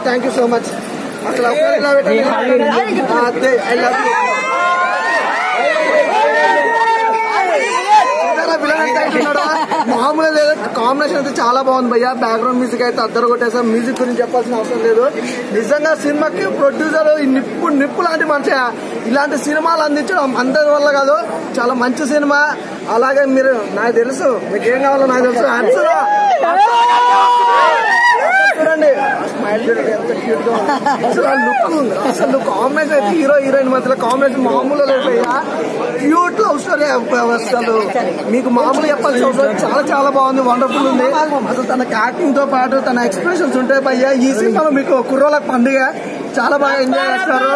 Thank you so much. అసలు I love you. మామూలుగా లేదు, కాంబినేషన్ అయితే చాలా బాగుంది భయ్య. బ్యాక్గ్రౌండ్ మ్యూజిక్ అయితే అద్దరు కొట్టేసాం. మ్యూజిక్ గురించి చెప్పాల్సిన అవసరం లేదు. నిజంగా సినిమాకి ప్రొడ్యూసర్ నిప్పు లాంటి మనిషి. ఇలాంటి సినిమాలు అందించడం అందరి వల్ల కాదు, చాలా మంచి సినిమా. అలాగే మీరు, నాకు తెలుసు మీకేం కావాలో నాకు తెలుసు. ఆన్సర్ చూడండి, స్మైల్ చూడండి ఎంత క్యూట్ గా ఉంది. అసలు లుక్ ఉంది, అసలు కాంబినేషన్ అయితే హీరో హీరోయిన్ మధ్యలో కాంబినేషన్ మామూలు లేదు. Cute love story. అసలు మీకు మామూలు చెప్పాల్సిన అవసరం, చాలా చాలా బాగుంది, వండర్ఫుల్ ఉంది. అసలు తన యాక్టింగ్ తో పాటు తన ఎక్స్ప్రెషన్స్ ఉంటాయి భయ్యా. ఈ సినిమాలో మీకు కుర్రోళ్ళకి పండుగ, చాలా బాగా ఎంజాయ్ చేస్తారు.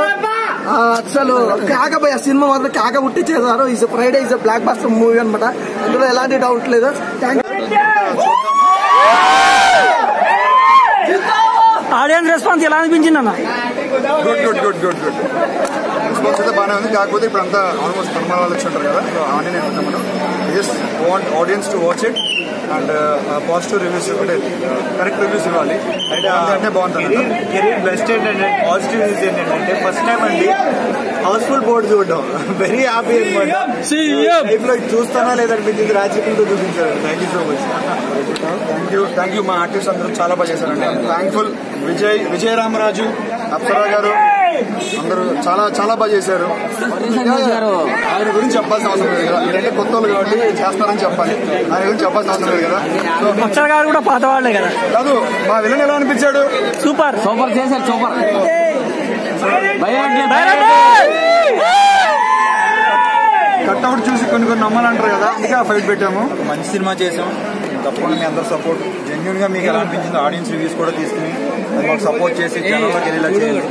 అసలు కేక భయ్య, సినిమా మాత్రం కేక పుట్టి చేశారు. Is Friday is block buster movie అనమాట, అందులో ఎలాంటి డౌట్ లేదు. Thank you. ఆడియన్స్ రెస్పాన్స్ ఎలా అనిపించింది అన్న? గుడ్ రెస్పాన్స్ అయితే బాగానే ఉంది. కాకపోతే ఇప్పుడు అంతా ఆల్మోస్ట్ కర్మ వాళ్ళు వచ్చి ఉంటారు కదా, సో ఆనే మనం just want audience to watch it and positive reviews, అంటే కరెక్ట్ రివ్యూస్ ఇవ్వాలి. అంటే బాగుంటుంది. కెరీర్ బెస్ట్ ఏంటంటే పాజిటివ్ న్యూస్ ఏంటంటే ఫస్ట్ టైం అండి హౌస్ఫుల్ బోర్డు చూడడం, వెరీ హ్యాపీ అనమాట. లైఫ్ లో చూస్తానా లేదనిపించింది, రాజకీయంతో చూపించారు. Thank you so much. Thank you. మా ఆర్టిస్ట్ అందరూ చాలా బాగా చేశారండి. థ్యాంక్ఫుల్. విజయ రామరాజు, అప్సరా గారు అందరూ చాలా చాలా బాగా చేశారు. ఆయన గురించి చెప్పాల్సిన అవసరం లేదు కదా, మీరంటే కొత్త వాళ్ళు కాబట్టి చేస్తారని చెప్పాలి. ఆయన గురించి చెప్పాల్సిన అవసరం లేదు కదా. అప్సరా గారు కూడా పాత వాళ్ళే కదా. కాదు, మా విలన్ ఎలా అనిపించాడు? సూపర్ చేశారు, సూపర్. కట్అవుట్ చూసి కొన్ని నమ్మాలంటారు కదా, అందుకే ఆ ఫైట్ పెట్టాము. మంచి సినిమా చేసాం. తప్పకుండా మీ అందరూ సపోర్ట్, జెన్యున్ గా మీకు ఎలా అనిపించింది ఆడియన్స్ రివ్యూస్ కూడా తీసుకుని మాకు సపోర్ట్ చేసి ఛానల్లోకి వెళ్ళేలా చేయాలి.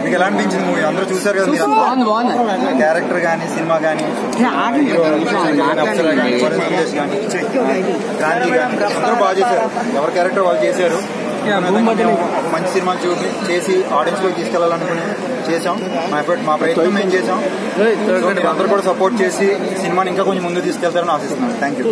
మీకు ఎలా అనిపించింది మూవీ? అందరూ చూసారు కదా, మీరు క్యారెక్టర్ కానీ సినిమా కానీ అప్సరా కానీ సందేశ్ కానీ క్రాంతి కానీ అందరూ బాగా చేశారు. ఎవరి క్యారెక్టర్ వాళ్ళు చేశారు. మంచి సినిమా చేసి ఆడియన్స్ లోకి తీసుకెళ్లాలనుకుని చేసాం. మా ప్రయత్నం మేము చేసాం. అందరూ కూడా సపోర్ట్ చేసి సినిమాని ఇంకా కొంచెం ముందు తీసుకెళ్తారని ఆశిస్తున్నాను. Thank you.